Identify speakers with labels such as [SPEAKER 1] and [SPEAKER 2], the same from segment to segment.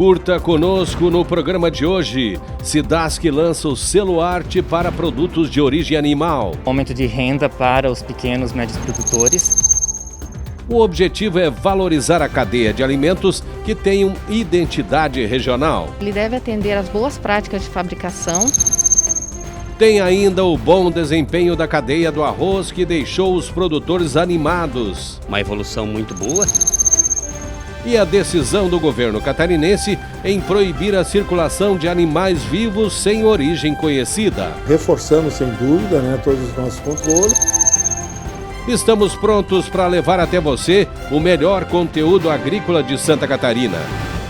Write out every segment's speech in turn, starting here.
[SPEAKER 1] Curta conosco no programa de hoje. Cidasc lança o selo arte para produtos de origem animal.
[SPEAKER 2] Aumento de renda para os pequenos e médios produtores.
[SPEAKER 1] O objetivo é valorizar a cadeia de alimentos que tenham identidade regional.
[SPEAKER 3] Ele deve atender às boas práticas de fabricação.
[SPEAKER 1] Tem ainda o bom desempenho da cadeia do arroz que deixou os produtores animados.
[SPEAKER 4] Uma evolução muito boa.
[SPEAKER 1] E a decisão do governo catarinense em proibir a circulação de animais vivos sem origem conhecida.
[SPEAKER 5] Reforçando, sem dúvida, todos os nossos controles.
[SPEAKER 1] Estamos prontos para levar até você o melhor conteúdo agrícola de Santa Catarina.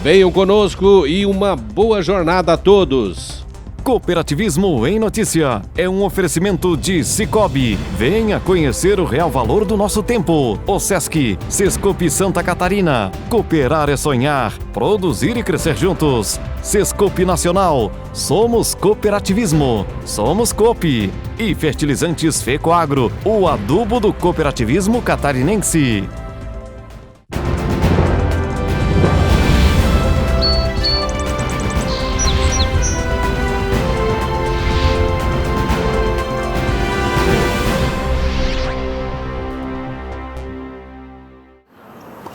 [SPEAKER 1] Venham conosco e uma boa jornada a todos.
[SPEAKER 6] Cooperativismo em Notícia é um oferecimento de Cicobi. Venha conhecer o real valor do nosso tempo. O Sesc, Sescope Santa Catarina. Cooperar é sonhar, produzir e crescer juntos. Sescope Nacional. Somos cooperativismo. Somos Coop. E Fertilizantes Fecoagro, o adubo do cooperativismo catarinense.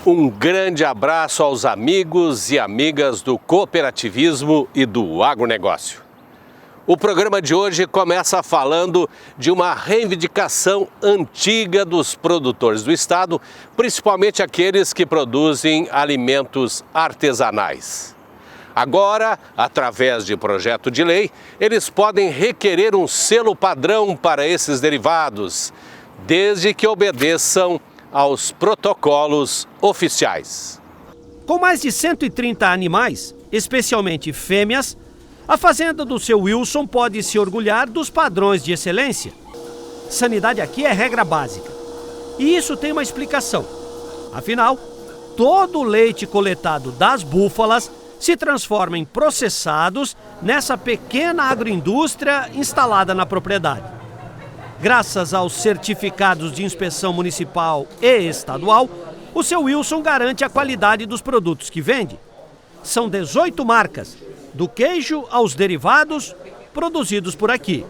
[SPEAKER 1] Um grande abraço aos amigos e amigas do cooperativismo e do agronegócio. O programa de hoje começa falando de uma reivindicação antiga dos produtores do estado, principalmente aqueles que produzem alimentos artesanais. Agora, através de projeto de lei, eles podem requerer um selo padrão para esses derivados, desde que obedeçam aos protocolos oficiais.
[SPEAKER 7] Com mais de 130 animais, especialmente fêmeas, a fazenda do seu Wilson pode se orgulhar dos padrões de excelência. Sanidade aqui é regra básica. E isso tem uma explicação. Afinal, todo o leite coletado das búfalas se transforma em processados nessa pequena agroindústria instalada na propriedade. Graças aos certificados de inspeção municipal e estadual, o seu Wilson garante a qualidade dos produtos que vende. São 18 marcas, do queijo aos derivados, produzidos por aqui.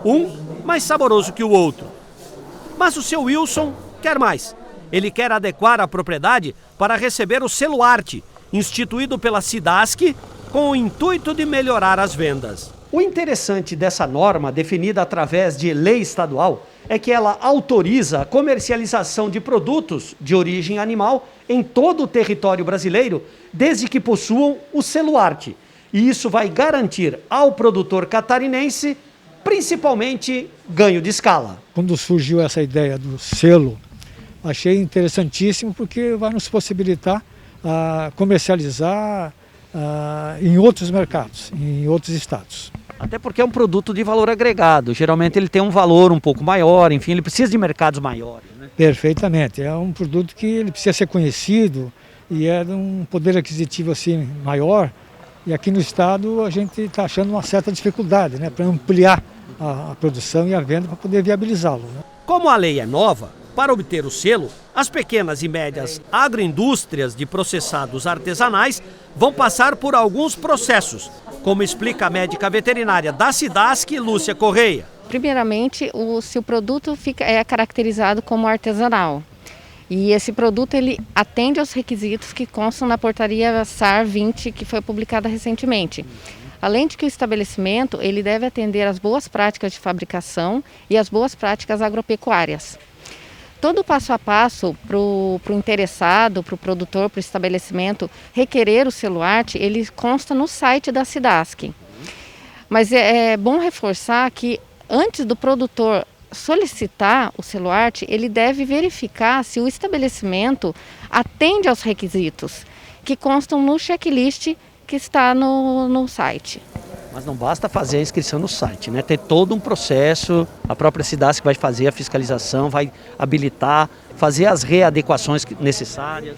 [SPEAKER 7] Um mais saboroso que o outro. Mas o seu Wilson quer mais. Ele quer adequar a propriedade para receber o selo arte, instituído pela Cidasc, com o intuito de melhorar as vendas. O interessante dessa norma, definida através de lei estadual, é que ela autoriza a comercialização de produtos de origem animal em todo o território brasileiro, desde que possuam o selo arte. E isso vai garantir ao produtor catarinense, principalmente, ganho de escala.
[SPEAKER 8] Quando surgiu essa ideia do selo, achei interessantíssimo porque vai nos possibilitar comercializar em outros mercados, em outros estados.
[SPEAKER 7] Até porque é um produto de valor agregado. Geralmente ele tem um valor um pouco maior, enfim, ele precisa de mercados maiores, né?
[SPEAKER 8] Perfeitamente. É um produto que ele precisa ser conhecido e é de um poder aquisitivo assim maior. E aqui no estado a gente está achando uma certa dificuldade, para ampliar a produção e a venda para poder viabilizá-lo.
[SPEAKER 7] Como a lei é nova, para obter o selo, as pequenas e médias agroindústrias de processados artesanais vão passar por alguns processos, como explica a médica veterinária da Cidasc, Lúcia Correia.
[SPEAKER 3] Primeiramente, se o produto é caracterizado como artesanal. E esse produto ele atende aos requisitos que constam na portaria SAR 20, que foi publicada recentemente. Além de que o estabelecimento ele deve atender às boas práticas de fabricação e às boas práticas agropecuárias. Todo o passo a passo para o interessado, para o produtor, para o estabelecimento requerer o selo arte, ele consta no site da Cidasc. Mas é bom reforçar que antes do produtor solicitar o selo arte, ele deve verificar se o estabelecimento atende aos requisitos que constam no checklist que está no site.
[SPEAKER 7] Mas não basta fazer a inscrição no site, Tem todo um processo, a própria Cidasc vai fazer a fiscalização, vai habilitar, fazer as readequações necessárias.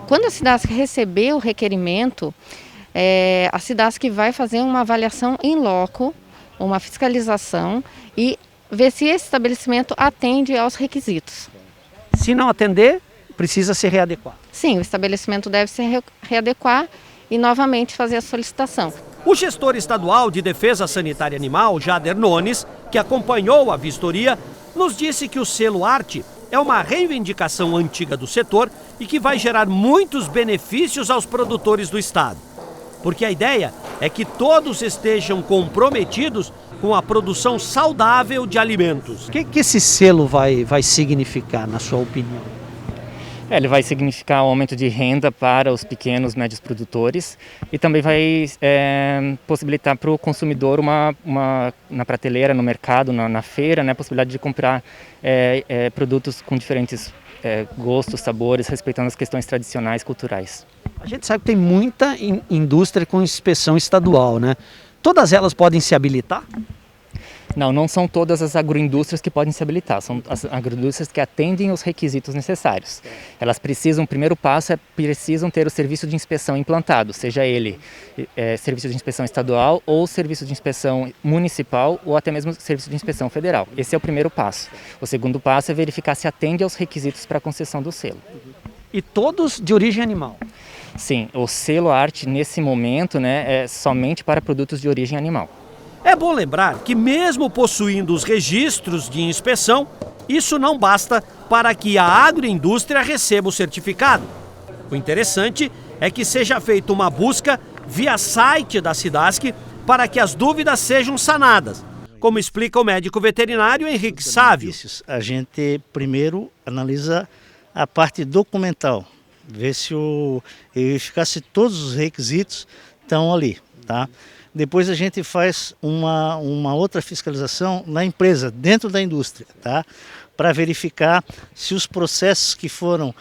[SPEAKER 3] Quando a Cidasc receber o requerimento, a Cidasc vai fazer uma avaliação in loco, uma fiscalização e ver se esse estabelecimento atende aos requisitos.
[SPEAKER 7] Se não atender, precisa se readequar.
[SPEAKER 3] Sim, o estabelecimento deve se readequar e novamente fazer a solicitação.
[SPEAKER 7] O gestor estadual de Defesa Sanitária Animal, Jader Nunes, que acompanhou a vistoria, nos disse que o selo Arte é uma reivindicação antiga do setor e que vai gerar muitos benefícios aos produtores do estado. Porque a ideia é que todos estejam comprometidos com a produção saudável de alimentos.
[SPEAKER 4] O que esse selo vai significar, na sua opinião?
[SPEAKER 2] Ele vai significar um aumento de renda para os pequenos e médios produtores e também vai possibilitar para o consumidor na prateleira, no mercado, na feira, né, a possibilidade de comprar produtos com diferentes gostos, sabores, respeitando as questões tradicionais, culturais.
[SPEAKER 4] A gente sabe que tem muita indústria com inspeção estadual, né? Todas elas podem se habilitar?
[SPEAKER 2] Não são todas as agroindústrias que podem se habilitar, são as agroindústrias que atendem os requisitos necessários. Elas precisam, o primeiro passo precisam ter o serviço de inspeção implantado, seja ele serviço de inspeção estadual ou serviço de inspeção municipal ou até mesmo serviço de inspeção federal. Esse é o primeiro passo. O segundo passo é verificar se atende aos requisitos para a concessão do selo.
[SPEAKER 4] E todos de origem animal?
[SPEAKER 2] Sim, o selo Arte nesse momento, né, é somente para produtos de origem animal.
[SPEAKER 7] É bom lembrar que mesmo possuindo os registros de inspeção, isso não basta para que a agroindústria receba o certificado. O interessante é que seja feita uma busca via site da SIDASC para que as dúvidas sejam sanadas, como explica o médico veterinário Henrique Sávio.
[SPEAKER 9] A gente primeiro analisa a parte documental, ver se verificar se todos os requisitos estão ali, tá? Depois a gente faz uma outra fiscalização na empresa, dentro da indústria, tá? Para verificar se os processos que foram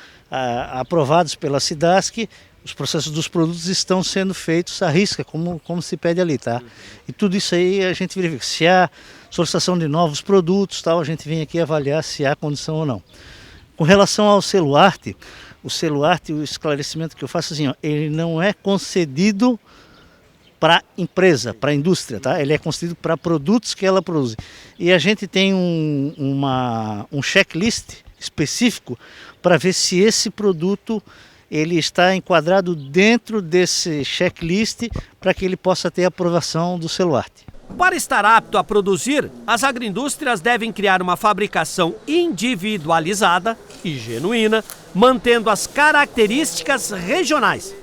[SPEAKER 9] aprovados pela SIDASC, os processos dos produtos estão sendo feitos à risca, como se pede ali, tá? E tudo isso aí a gente verifica. Se há solicitação de novos produtos, tal, a gente vem aqui avaliar se há condição ou não. Com relação ao selo Arte, o esclarecimento que eu faço assim, ó, ele não é concedido para empresa, para indústria, tá? Ele é concedido para produtos que ela produz. E a gente tem um checklist específico para ver se esse produto ele está enquadrado dentro desse checklist para que ele possa ter a aprovação do selo Arte.
[SPEAKER 7] Para estar apto a produzir, as agroindústrias devem criar uma fabricação individualizada e genuína, mantendo as características regionais.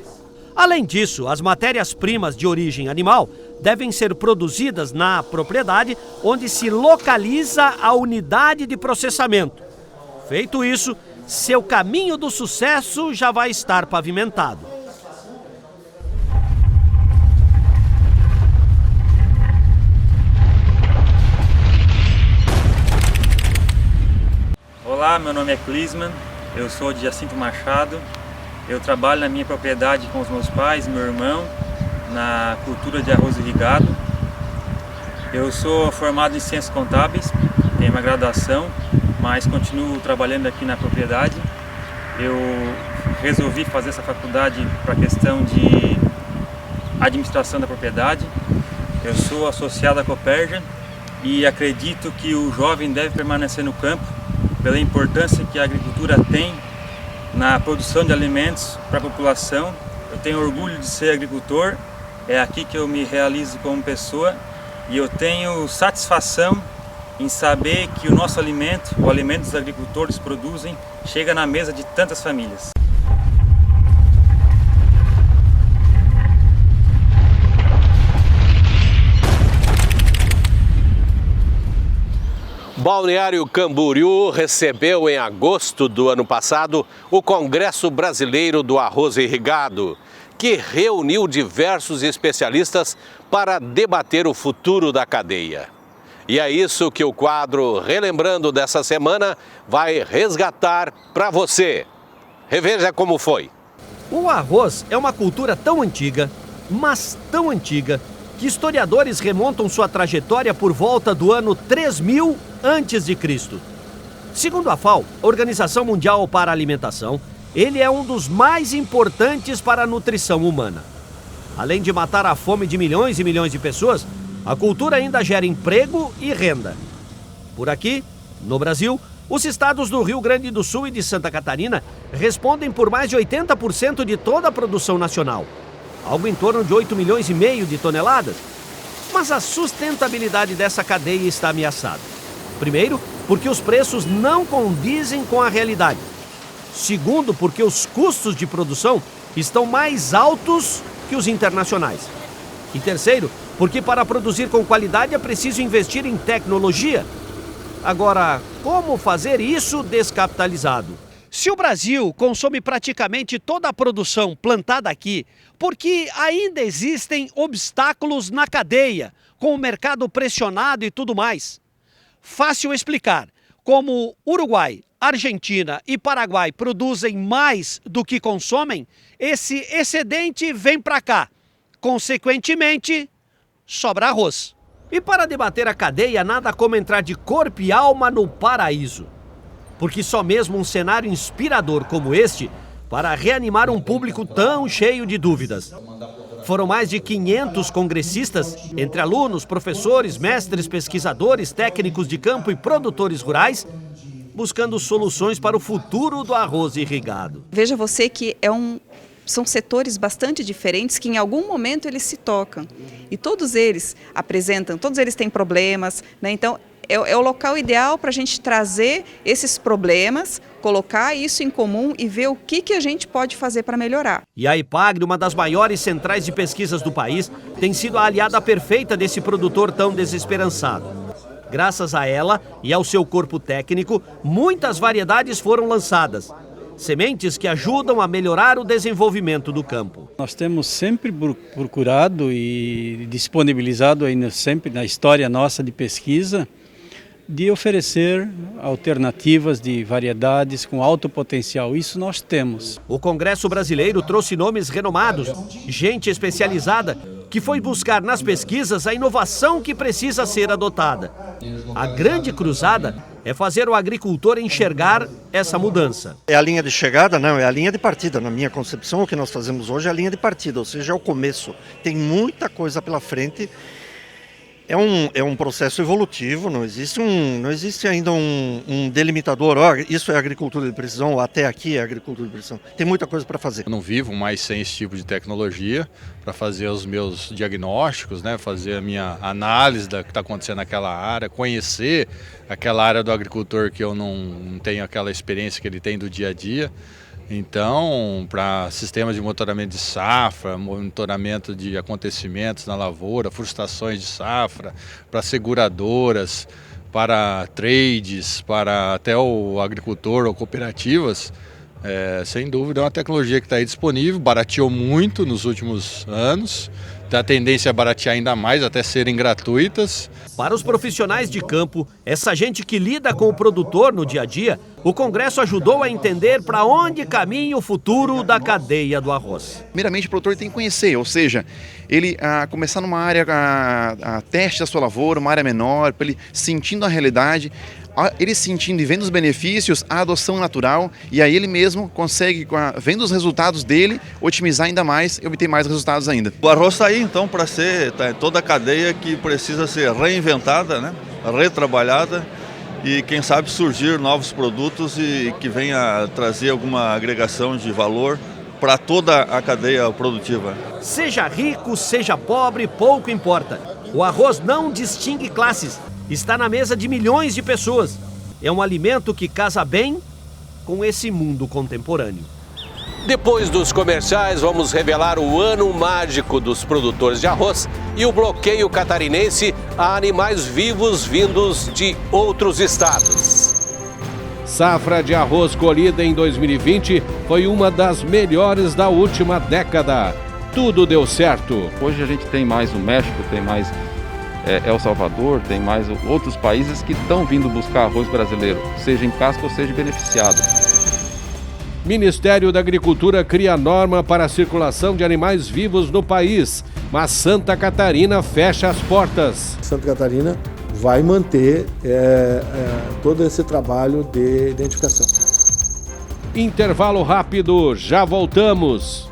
[SPEAKER 7] Além disso, as matérias-primas de origem animal devem ser produzidas na propriedade onde se localiza a unidade de processamento. Feito isso, seu caminho do sucesso já vai estar pavimentado.
[SPEAKER 10] Olá, meu nome é Clisman, eu sou de Jacinto Machado. Eu trabalho na minha propriedade com os meus pais e meu irmão, na cultura de arroz irrigado. Eu sou formado em Ciências Contábeis, tenho uma graduação, mas continuo trabalhando aqui na propriedade. Eu resolvi fazer essa faculdade para a questão de administração da propriedade. Eu sou associado à Cooperja e acredito que o jovem deve permanecer no campo pela importância que a agricultura tem na produção de alimentos para a população. Eu tenho orgulho de ser agricultor, é aqui que eu me realizo como pessoa e eu tenho satisfação em saber que o nosso alimento, o alimento dos agricultores produzem, chega na mesa de tantas famílias.
[SPEAKER 1] Balneário Camboriú recebeu em agosto do ano passado o Congresso Brasileiro do Arroz Irrigado, que reuniu diversos especialistas para debater o futuro da cadeia. E é isso que o quadro Relembrando dessa semana vai resgatar para você. Reveja como foi.
[SPEAKER 7] O arroz é uma cultura tão antiga, mas tão antiga, que historiadores remontam sua trajetória por volta do ano 3000 a.C. Segundo a FAO, Organização Mundial para a Alimentação, ele é um dos mais importantes para a nutrição humana. Além de matar a fome de milhões e milhões de pessoas, a cultura ainda gera emprego e renda. Por aqui, no Brasil, os estados do Rio Grande do Sul e de Santa Catarina respondem por mais de 80% de toda a produção nacional. algo em torno de 8,5 milhões de toneladas. Mas a sustentabilidade dessa cadeia está ameaçada. Primeiro, porque os preços não condizem com a realidade. Segundo, porque os custos de produção estão mais altos que os internacionais. E terceiro, porque para produzir com qualidade é preciso investir em tecnologia. Agora, como fazer isso descapitalizado? Se o Brasil consome praticamente toda a produção plantada aqui, por que ainda existem obstáculos na cadeia, com o mercado pressionado e tudo mais? Fácil explicar. Como Uruguai, Argentina e Paraguai produzem mais do que consomem, esse excedente vem para cá. Consequentemente, sobra arroz. E para debater a cadeia, nada como entrar de corpo e alma no paraíso. Porque só mesmo um cenário inspirador como este para reanimar um público tão cheio de dúvidas. Foram mais de 500 congressistas, entre alunos, professores, mestres, pesquisadores, técnicos de campo e produtores rurais, buscando soluções para o futuro do arroz irrigado.
[SPEAKER 11] Veja você que são setores bastante diferentes que em algum momento eles se tocam. E todos eles têm problemas, né? Então é o local ideal para a gente trazer esses problemas, colocar isso em comum e ver o que a gente pode fazer para melhorar.
[SPEAKER 7] E a Epagre, uma das maiores centrais de pesquisas do país, tem sido a aliada perfeita desse produtor tão desesperançado. Graças a ela e ao seu corpo técnico, muitas variedades foram lançadas. Sementes que ajudam a melhorar o desenvolvimento do campo.
[SPEAKER 12] Nós temos sempre procurado e disponibilizado ainda sempre na história nossa de pesquisa de oferecer alternativas de variedades com alto potencial. Isso nós temos.
[SPEAKER 7] O Congresso Brasileiro trouxe nomes renomados, gente especializada, que foi buscar nas pesquisas a inovação que precisa ser adotada. A grande cruzada é fazer o agricultor enxergar essa mudança.
[SPEAKER 13] É a linha de chegada? Não, é a linha de partida. Na minha concepção, o que nós fazemos hoje é a linha de partida, ou seja, é o começo. Tem muita coisa pela frente. É um processo evolutivo, não existe ainda um delimitador, isso é agricultura de precisão, ou até aqui é agricultura de precisão. Tem muita coisa para fazer.
[SPEAKER 14] Eu não vivo mais sem esse tipo de tecnologia para fazer os meus diagnósticos, né, fazer a minha análise do que está acontecendo naquela área, conhecer aquela área do agricultor que eu não tenho aquela experiência que ele tem do dia a dia. Então, para sistemas de monitoramento de safra, monitoramento de acontecimentos na lavoura, frustrações de safra, para seguradoras, para trades, para até o agricultor ou cooperativas, sem dúvida é uma tecnologia que está aí disponível, barateou muito nos últimos anos, tem a tendência a baratear ainda mais, até serem gratuitas.
[SPEAKER 7] Para os profissionais de campo, essa gente que lida com o produtor no dia a dia, o Congresso ajudou a entender para onde caminha o futuro da cadeia do arroz.
[SPEAKER 15] Primeiramente, o produtor tem que conhecer, ou seja, ele começar numa área a teste da sua lavoura, uma área menor, para ele sentindo a realidade, ele sentindo e vendo os benefícios, a adoção natural, e aí ele mesmo consegue, vendo os resultados dele, otimizar ainda mais e obter mais resultados ainda.
[SPEAKER 16] O arroz está aí então para ser toda a cadeia que precisa ser reinventada, né? Retrabalhada e quem sabe surgir novos produtos e que venha trazer alguma agregação de valor para toda a cadeia produtiva.
[SPEAKER 7] Seja rico, seja pobre, pouco importa. O arroz não distingue classes. Está na mesa de milhões de pessoas. É um alimento que casa bem com esse mundo contemporâneo.
[SPEAKER 1] Depois dos comerciais, vamos revelar o ano mágico dos produtores de arroz e o bloqueio catarinense a animais vivos vindos de outros estados. Safra de arroz colhida em 2020 foi uma das melhores da última década. Tudo deu certo.
[SPEAKER 17] Hoje a gente tem mais o México, tem mais El Salvador, tem mais outros países que estão vindo buscar arroz brasileiro, seja em casca ou seja beneficiado.
[SPEAKER 1] Ministério da Agricultura cria norma para a circulação de animais vivos no país, mas Santa Catarina fecha as portas.
[SPEAKER 5] Santa Catarina vai manter todo esse trabalho de identificação.
[SPEAKER 1] Intervalo rápido, já voltamos.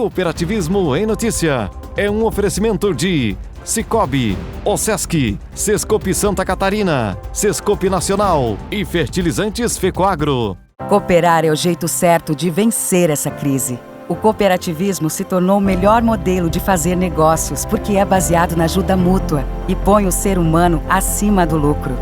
[SPEAKER 6] Cooperativismo em Notícia é um oferecimento de Cicobi, Osesc, Sescope Santa Catarina, Sescope Nacional e Fertilizantes Fecoagro.
[SPEAKER 18] Cooperar é o jeito certo de vencer essa crise. O cooperativismo se tornou o melhor modelo de fazer negócios porque é baseado na ajuda mútua e põe o ser humano acima do lucro.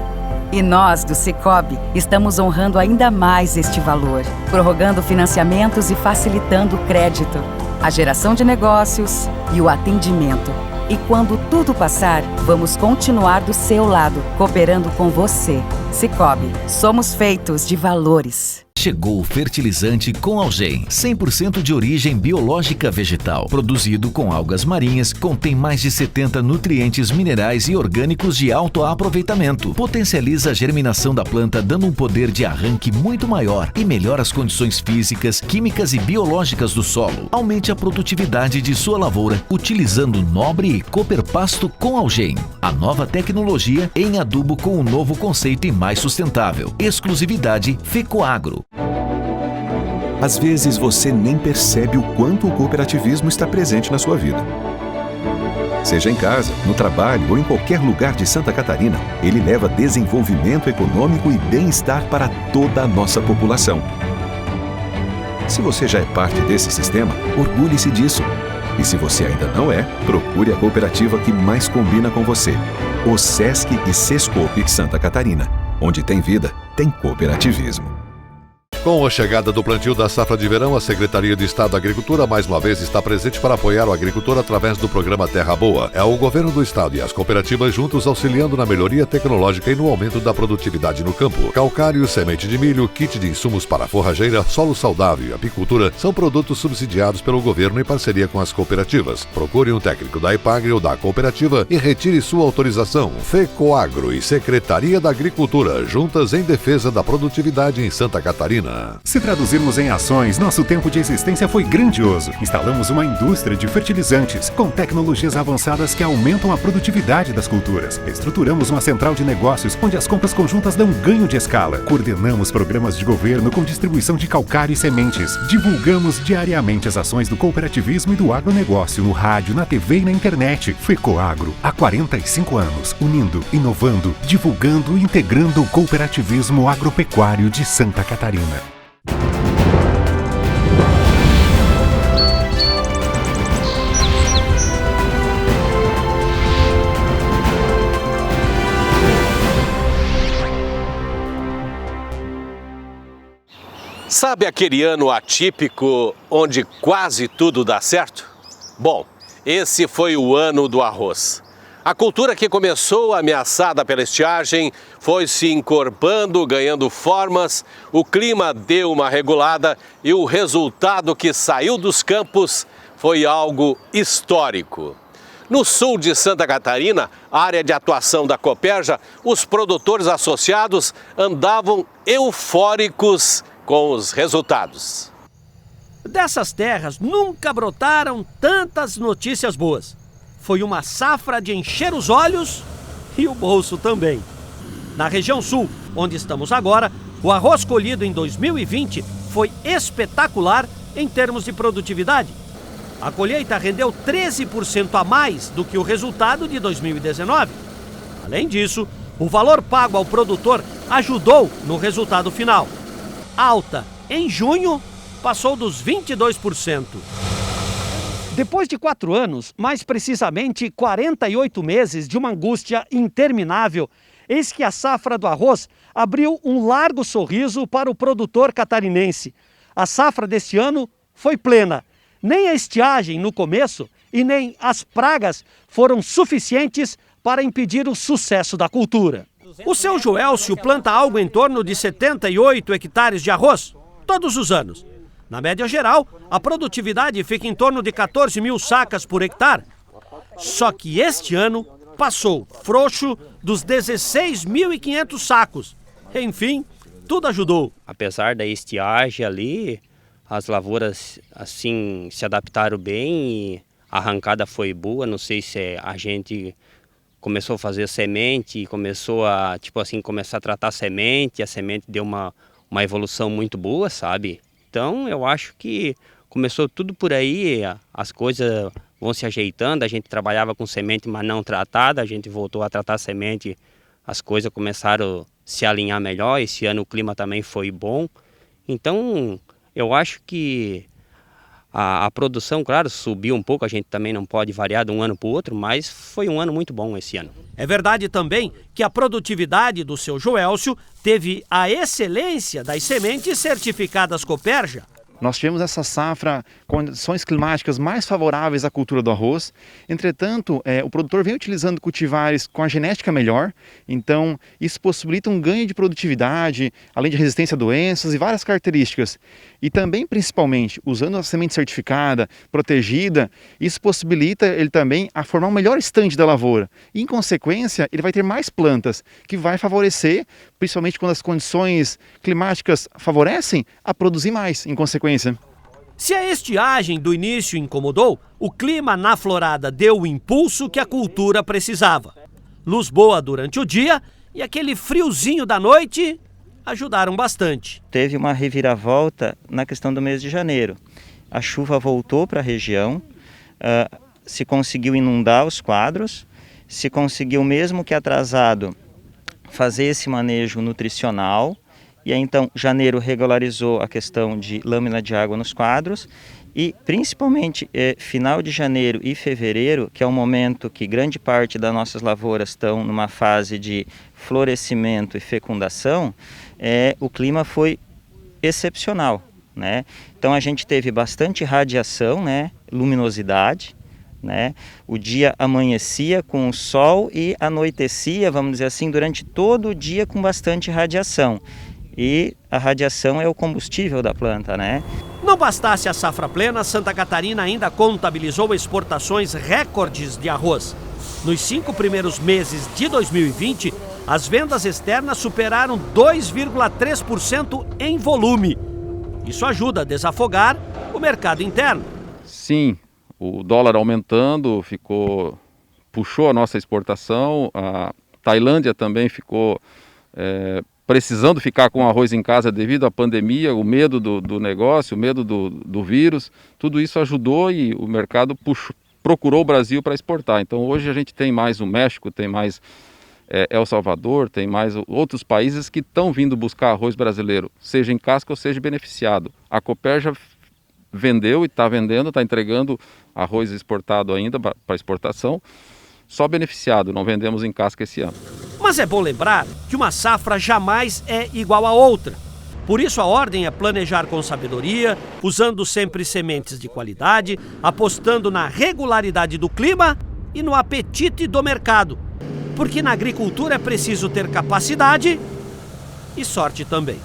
[SPEAKER 18] E nós, do Cicobi, estamos honrando ainda mais este valor, prorrogando financiamentos e facilitando o crédito, a geração de negócios e o atendimento. E quando tudo passar, vamos continuar do seu lado, cooperando com você. Cicobi, somos feitos de valores.
[SPEAKER 19] Chegou o fertilizante com Algem, 100% de origem biológica vegetal, produzido com algas marinhas, contém mais de 70 nutrientes minerais e orgânicos de alto aproveitamento. Potencializa a germinação da planta, dando um poder de arranque muito maior e melhora as condições físicas, químicas e biológicas do solo. Aumente a produtividade de sua lavoura, utilizando Nobre e Cooper Pasto com Algem. A nova tecnologia em adubo com um novo conceito e mais sustentável. Exclusividade Fecoagro.
[SPEAKER 20] Às vezes você nem percebe o quanto o cooperativismo está presente na sua vida. Seja em casa, no trabalho ou em qualquer lugar de Santa Catarina, ele leva desenvolvimento econômico e bem-estar para toda a nossa população. Se você já é parte desse sistema, orgulhe-se disso. E se você ainda não é, procure a cooperativa que mais combina com você. Osesc e Sescope Santa Catarina. Onde tem vida, tem cooperativismo.
[SPEAKER 21] Com a chegada do plantio da safra de verão, a Secretaria de Estado da Agricultura mais uma vez está presente para apoiar o agricultor através do programa Terra Boa. É o governo do estado e as cooperativas juntos auxiliando na melhoria tecnológica e no aumento da produtividade no campo. Calcário, semente de milho, kit de insumos para forrageira, solo saudável e apicultura são produtos subsidiados pelo governo em parceria com as cooperativas. Procure um técnico da Ipagre ou da cooperativa e retire sua autorização. Fecoagro e Secretaria da Agricultura, juntas em defesa da produtividade em Santa Catarina.
[SPEAKER 22] Se traduzirmos em ações, nosso tempo de existência foi grandioso. Instalamos uma indústria de fertilizantes com tecnologias avançadas que aumentam a produtividade das culturas. Estruturamos uma central de negócios onde as compras conjuntas dão ganho de escala. Coordenamos programas de governo com distribuição de calcário e sementes. Divulgamos diariamente as ações do cooperativismo e do agronegócio no rádio, na TV e na internet. Fecoagro, há 45 anos, unindo, inovando, divulgando e integrando o cooperativismo agropecuário de Santa Catarina.
[SPEAKER 1] Sabe aquele ano atípico onde quase tudo dá certo? Bom, esse foi o ano do arroz. A cultura que começou ameaçada pela estiagem foi se encorpando, ganhando formas, o clima deu uma regulada e o resultado que saiu dos campos foi algo histórico. No sul de Santa Catarina, área de atuação da Cooperja, os produtores associados andavam eufóricos com os resultados.
[SPEAKER 7] Dessas terras nunca brotaram tantas notícias boas. Foi uma safra de encher os olhos e o bolso também. Na região sul, onde estamos agora, o arroz colhido em 2020 foi espetacular em termos de produtividade. A colheita rendeu 13% a mais do que o resultado de 2019. Além disso, o valor pago ao produtor ajudou no resultado final. Alta em junho passou dos 22%. Depois de 4 anos, mais precisamente 48 meses de uma angústia interminável, eis que a safra do arroz abriu um largo sorriso para o produtor catarinense. A safra deste ano foi plena. Nem a estiagem no começo e nem as pragas foram suficientes para impedir o sucesso da cultura. O seu Joelcio planta algo em torno de 78 hectares de arroz todos os anos. Na média geral, a produtividade fica em torno de 14 mil sacas por hectare. Só que este ano passou frouxo dos 16.500 sacos. Enfim, tudo ajudou.
[SPEAKER 23] Apesar da estiagem ali, as lavouras assim se adaptaram bem e a arrancada foi boa. Não sei se a gente começou a fazer semente, começou a começar a tratar a semente deu uma evolução muito boa, sabe? Então eu acho que começou tudo por aí, as coisas vão se ajeitando, a gente trabalhava com semente, mas não tratada, a gente voltou a tratar semente, as coisas começaram a se alinhar melhor, esse ano o clima também foi bom. Então, eu acho que a produção, claro, subiu um pouco, a gente também não pode variar de um ano para o outro, mas foi um ano muito bom esse ano.
[SPEAKER 7] É verdade também que a produtividade do seu Joelcio teve a excelência das sementes certificadas Cooperja.
[SPEAKER 15] Nós tivemos essa safra com condições climáticas mais favoráveis à cultura do arroz. Entretanto, o produtor vem utilizando cultivares com a genética melhor, então isso possibilita um ganho de produtividade, além de resistência a doenças e várias características. E também, principalmente, usando a semente certificada, protegida, isso possibilita ele também a formar um melhor estande da lavoura. E, em consequência, ele vai ter mais plantas, que vai favorecer, principalmente quando as condições climáticas favorecem, a produzir mais, em consequência.
[SPEAKER 7] Se a estiagem do início incomodou, o clima na florada deu o impulso que a cultura precisava. Luz boa durante o dia e aquele friozinho da noite ajudaram bastante.
[SPEAKER 3] Teve uma reviravolta na questão do mês de janeiro. A chuva voltou para a região, se conseguiu inundar os quadros, se conseguiu, mesmo que atrasado, fazer esse manejo nutricional. E aí, então, janeiro regularizou a questão de lâmina de água nos quadros e, principalmente, final de janeiro e fevereiro, que é o momento que grande parte das nossas lavouras estão numa fase de florescimento e fecundação, o clima foi excepcional, né? Então, a gente teve bastante radiação, né? Luminosidade, né? O dia amanhecia com o sol e anoitecia, vamos dizer assim, durante todo o dia com bastante radiação. E a radiação é o combustível da planta, né?
[SPEAKER 7] Não bastasse a safra plena, Santa Catarina ainda contabilizou exportações recordes de arroz. Nos 5 primeiros meses de 2020, as vendas externas superaram 2,3% em volume. Isso ajuda a desafogar o mercado interno.
[SPEAKER 17] Sim, o dólar aumentando puxou a nossa exportação, a Tailândia também ficou precisando ficar com arroz em casa devido à pandemia, o medo do negócio, o medo do vírus, tudo isso ajudou e o mercado procurou o Brasil para exportar. Então hoje a gente tem mais o México, tem mais El Salvador, tem mais outros países que estão vindo buscar arroz brasileiro, seja em casca ou seja beneficiado. A Cooperja vendeu e está vendendo, está entregando arroz exportado ainda para exportação, só beneficiado, não vendemos em casca esse ano.
[SPEAKER 7] Mas é bom lembrar que uma safra jamais é igual a outra. Por isso a ordem é planejar com sabedoria, usando sempre sementes de qualidade, apostando na regularidade do clima e no apetite do mercado. Porque na agricultura é preciso ter capacidade e sorte também.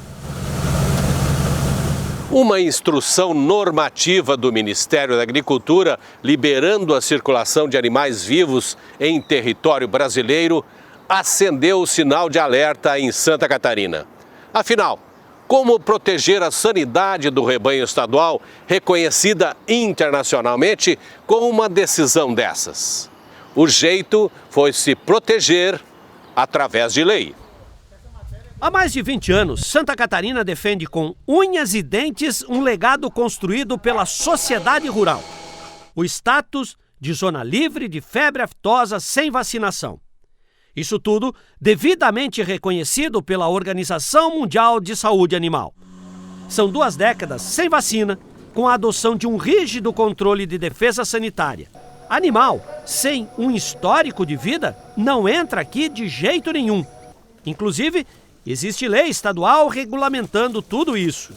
[SPEAKER 1] Uma instrução normativa do Ministério da Agricultura liberando a circulação de animais vivos em território brasileiro acendeu o sinal de alerta em Santa Catarina. Afinal, como proteger a sanidade do rebanho estadual reconhecida internacionalmente com uma decisão dessas? O jeito foi se proteger através de lei.
[SPEAKER 7] Há mais de 20 anos, Santa Catarina defende com unhas e dentes um legado construído pela sociedade rural. O status de zona livre de febre aftosa sem vacinação. Isso tudo devidamente reconhecido pela Organização Mundial de Saúde Animal. São 2 décadas sem vacina, com a adoção de um rígido controle de defesa sanitária. Animal sem um histórico de vida não entra aqui de jeito nenhum. Inclusive, existe lei estadual regulamentando tudo isso.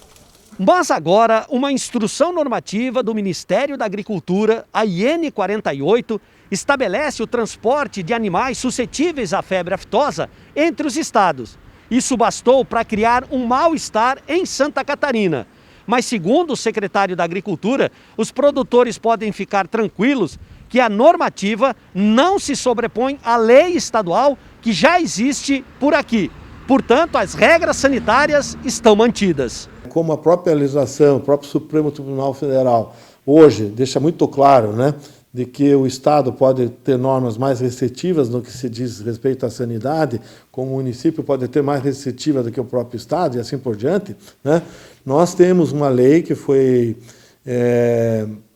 [SPEAKER 7] Mas agora, uma instrução normativa do Ministério da Agricultura, a IN 48, estabelece o transporte de animais suscetíveis à febre aftosa entre os estados. Isso bastou para criar um mal-estar em Santa Catarina. Mas, segundo o secretário da Agricultura, os produtores podem ficar tranquilos que a normativa não se sobrepõe à lei estadual que já existe por aqui. Portanto, as regras sanitárias estão mantidas.
[SPEAKER 5] Como a própria legislação, o próprio Supremo Tribunal Federal hoje deixa muito claro, né, de que o Estado pode ter normas mais restritivas no que se diz respeito à sanidade, como o município pode ter mais restritiva do que o próprio Estado e assim por diante, né? Nós temos uma lei que foi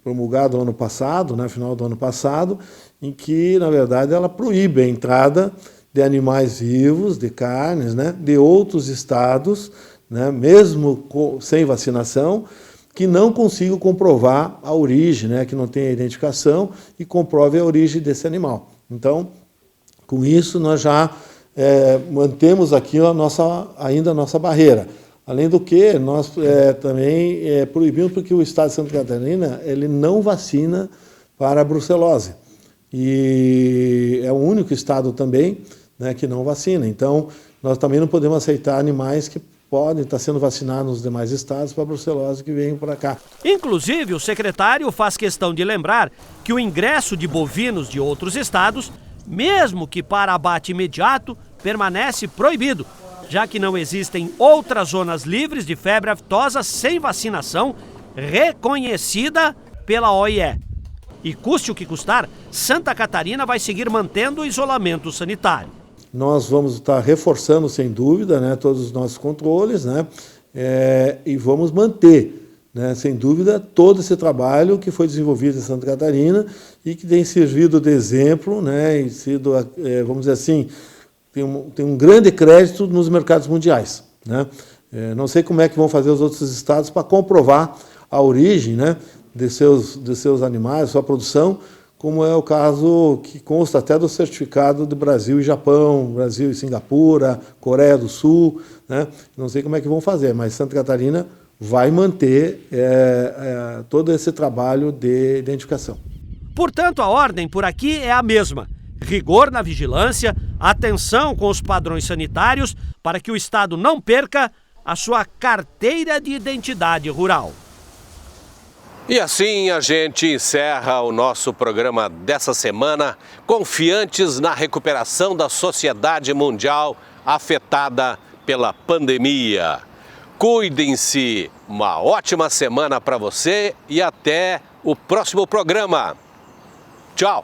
[SPEAKER 5] promulgada no ano passado, né, final do ano passado, em que, na verdade, ela proíbe a entrada de animais vivos, de carnes, né, de outros estados, né, mesmo sem vacinação, que não consigam comprovar a origem, né, que não tenha identificação e comprove a origem desse animal. Então, com isso, nós já mantemos aqui ainda a nossa barreira. Além do que, nós também proibimos, porque o estado de Santa Catarina ele não vacina para a brucelose. E é o único estado também, né, que não vacina. Então, nós também não podemos aceitar animais que podem estar sendo vacinados nos demais estados para a brucelose que venham para cá.
[SPEAKER 7] Inclusive, o secretário faz questão de lembrar que o ingresso de bovinos de outros estados, mesmo que para abate imediato, permanece proibido, já que não existem outras zonas livres de febre aftosa sem vacinação reconhecida pela OIE. E custe o que custar, Santa Catarina vai seguir mantendo o isolamento sanitário.
[SPEAKER 5] Nós vamos estar reforçando, sem dúvida, né, todos os nossos controles, né, e vamos manter, né, sem dúvida, todo esse trabalho que foi desenvolvido em Santa Catarina e que tem servido de exemplo, né, e sido, vamos dizer assim, tem um grande crédito nos mercados mundiais, né? Não sei como é que vão fazer os outros estados para comprovar a origem, né, de seus animais, sua produção, como é o caso que consta até do certificado do Brasil e Japão, Brasil e Singapura, Coreia do Sul, né? Não sei como é que vão fazer, mas Santa Catarina vai manter todo esse trabalho de identificação.
[SPEAKER 7] Portanto, a ordem por aqui é a mesma. Rigor na vigilância, atenção com os padrões sanitários para que o Estado não perca a sua carteira de identidade rural.
[SPEAKER 1] E assim a gente encerra o nosso programa dessa semana, confiantes na recuperação da sociedade mundial afetada pela pandemia. Cuidem-se, uma ótima semana para você e até o próximo programa. Tchau!